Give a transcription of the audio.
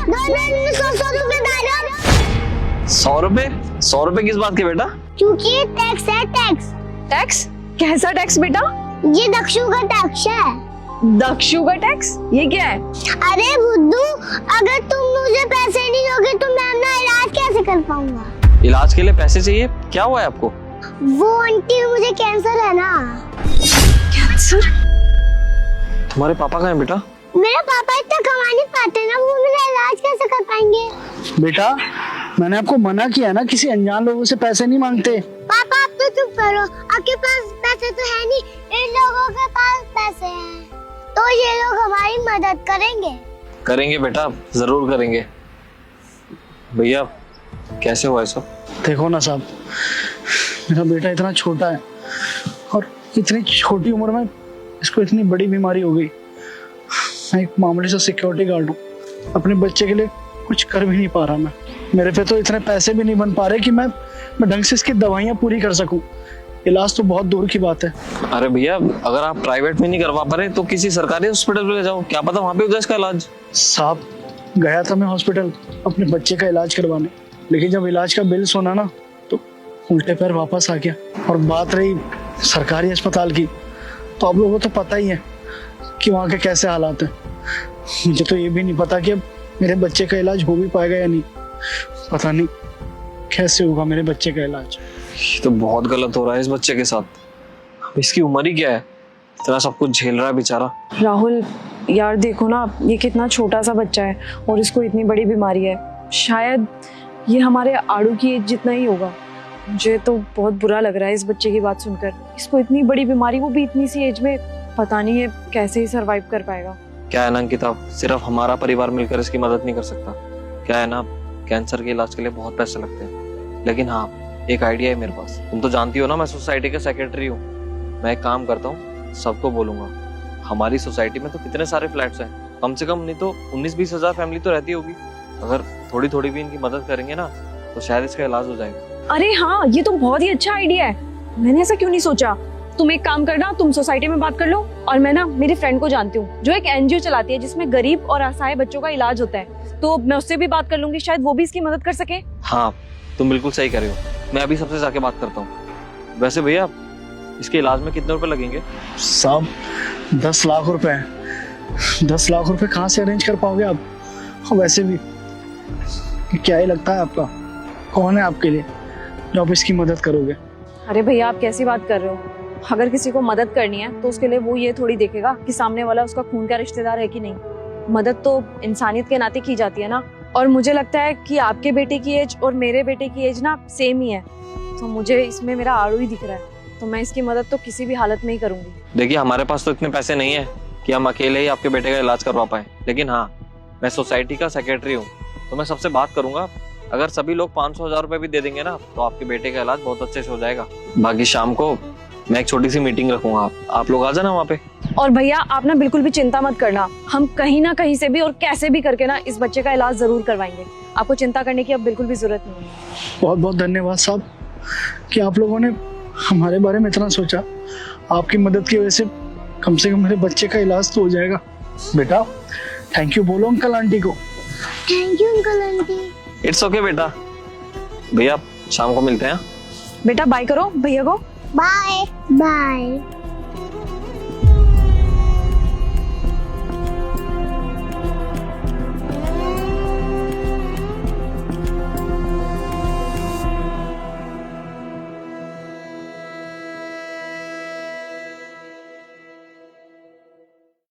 दोनों 100 रुपए डालो। 100 रुपए? 100 रुपए किस बात के बेटा? क्योंकि ये टैक्स है, टैक्स। टैक्स? कैसा टैक्स बेटा? ये दक्षु का टैक्स है। दक्षु का टैक्स? ये क्या है? अरे बुद्धू, अगर तुम मुझे पैसे नहीं दोगे तो मैं अपना इलाज कैसे कर पाऊंगा? इलाज के लिए पैसे चाहिए? क्या हुआ है आपको? वो आंटी, मुझे कैंसर है ना। कैंसर? तुम्हारे पापा कहाँ हैं बेटा? मेरे पापा इतना कमा नहीं पाते ना, वो मेरा इलाज कैसे कर पाएंगे? बेटा, मैंने आपको मना किया ना, किसी अनजान लोगों से पैसे नहीं मांगते। पापा आप तो चुप करो, आपके पास पैसे तो है नहीं, इन लोगों के पास पैसे हैं, तो ये लोग हमारी मदद करेंगे। करेंगे बेटा, जरूर करेंगे। भैया कैसे हुआ सब? देखो ना साहब, मेरा बेटा इतना छोटा है और इतनी छोटी उम्र में इसको इतनी बड़ी बीमारी हो गई। मैं एक मामूली सा सिक्योरिटी गार्ड हूँ, अपने बच्चे के लिए कुछ कर भी नहीं पा रहा। मैं मेरे पे तो इतने पैसे भी नहीं बन पा रहे कि मैं ढंग से इसकी दवाइयाँ पूरी कर सकूं। इलाज तो बहुत दूर की बात है। अरे भैया, अगर आप प्राइवेट में नहीं करवा पा रहे तो किसी सरकारी हॉस्पिटल में ले जाओ, क्या पता वहाँ पे हो जाए इसका इलाज। साहब, गया था मैं हॉस्पिटल अपने बच्चे का इलाज करवाने, लेकिन जब इलाज का बिल सुना ना तो उल्टे पैर वापस आ गया। और बात रही सरकारी अस्पताल की, तो आप लोगों को तो पता ही है कि वहाँ के कैसे हालात हैं। मुझे तो ये भी नहीं पता कि अब मेरे बच्चे का इलाज हो भी पाएगा या नहीं। पता नहीं कैसे होगा मेरे बच्चे का इलाज। ये तो बहुत गलत हो रहा है इस बच्चे के साथ। अब इसकी उम्र ही क्या है, इतना सब कुछ झेल रहा है बेचारा। राहुल यार देखो ना, ये कितना छोटा सा बच्चा है और इसको इतनी बड़ी बीमारी है। शायद ये हमारे आड़ू की एज जितना ही होगा। मुझे तो बहुत बुरा लग रहा है इस बच्चे की बात सुनकर। इसको इतनी बड़ी बीमारी, वो भी इतनी सी एज में, पता नहीं ये कैसे ही सरवाइव कर पाएगा। क्या है ना अंकिता, सिर्फ हमारा परिवार मिलकर इसकी मदद नहीं कर सकता। क्या है ना, कैंसर के इलाज के लिए बहुत पैसे लगते हैं। लेकिन हाँ, एक आइडिया है मेरे पास। तुम तो जानती हो ना, मैं सोसाइटी का सेक्रेटरी हूँ। मैं एक काम करता हूँ, सबको बोलूंगा। हमारी सोसाइटी में तो कितने सारे फ्लैट्स हैं, कम से कम नहीं तो 19-20 हजार फैमिली तो रहती होगी। अगर थोड़ी थोड़ी भी इनकी मदद करेंगे ना तो शायद इसका इलाज हो जाएगा। अरे हाँ, ये तो बहुत ही अच्छा आइडिया है। मैंने ऐसा क्यों नहीं सोचा। तुम एक काम करना, तुम सोसाइटी में बात कर लो, और मैं ना मेरी फ्रेंड को जानती हूँ जो एक एनजीओ चलाती है जिसमें गरीब और असहाय बच्चों का इलाज होता है, तो मैं उससे भी बात कर लूंगी, शायद वो भी इसकी मदद कर सके। हाँ, तुम बिल्कुल सही कर रहे हो। मैं अभी सबसे जाके बात करता हूँ। वैसे भैया, इसके इलाज में कितने रुपए लगेंगे? साहब 10 लाख रुपए। 10 लाख रुपए कहाँ से अरेंज कर पाओगे आप? वैसे भी क्या ही लगता है आपका, कौन है आपके लिए जो आप इसकी मदद करोगे? अरे भैया, आप कैसी बात कर रहे हो? अगर किसी को मदद करनी है तो उसके लिए वो ये थोड़ी देखेगा कि सामने वाला उसका खून का रिश्तेदार है कि नहीं। मदद तो इंसानियत के नाते की जाती है ना। और मुझे लगता है कि आपके बेटे की एज और मेरे बेटे की एज ना सेम ही है, तो मुझे इसमें मेरा आड़ू ही दिख रहा है, तो मैं इसकी मदद तो किसी भी हालत में ही करूंगी। देखिए, हमारे पास तो इतने पैसे नहीं है कि हम अकेले ही आपके बेटे का इलाज करवा पाए। लेकिन हाँ, मैं सोसाइटी का सेक्रेटरी हूँ, तो मैं सबसे बात करूंगा। अगर सभी लोग 500,000 रुपए भी दे देंगे ना तो आपके बेटे का इलाज बहुत अच्छे से हो जाएगा। बाकी शाम को मैं एक छोटी सी मीटिंग रखूंगा, आप लोग आ जाना वहाँ पे। और भैया आप ना बिल्कुल भी चिंता मत करना, हम कहीं ना कहीं से भी और कैसे भी करके ना इस बच्चे का इलाज जरूर करवाएंगे। आपको चिंता करने की अब बिल्कुल भी जरूरत नहीं है। बहुत बहुत धन्यवाद साहब कि आप लोगों ने हमारे बारे में इतना सोचा। आपकी मदद की वजह से कम मेरे बच्चे का इलाज तो हो जाएगा। बेटा थैंक यू बोलो अंकल आंटी को। Thank you uncle aunty. It's okay बेटा। भैया शाम को मिलते हैं। बेटा बाय करो भैया को। Bye bye.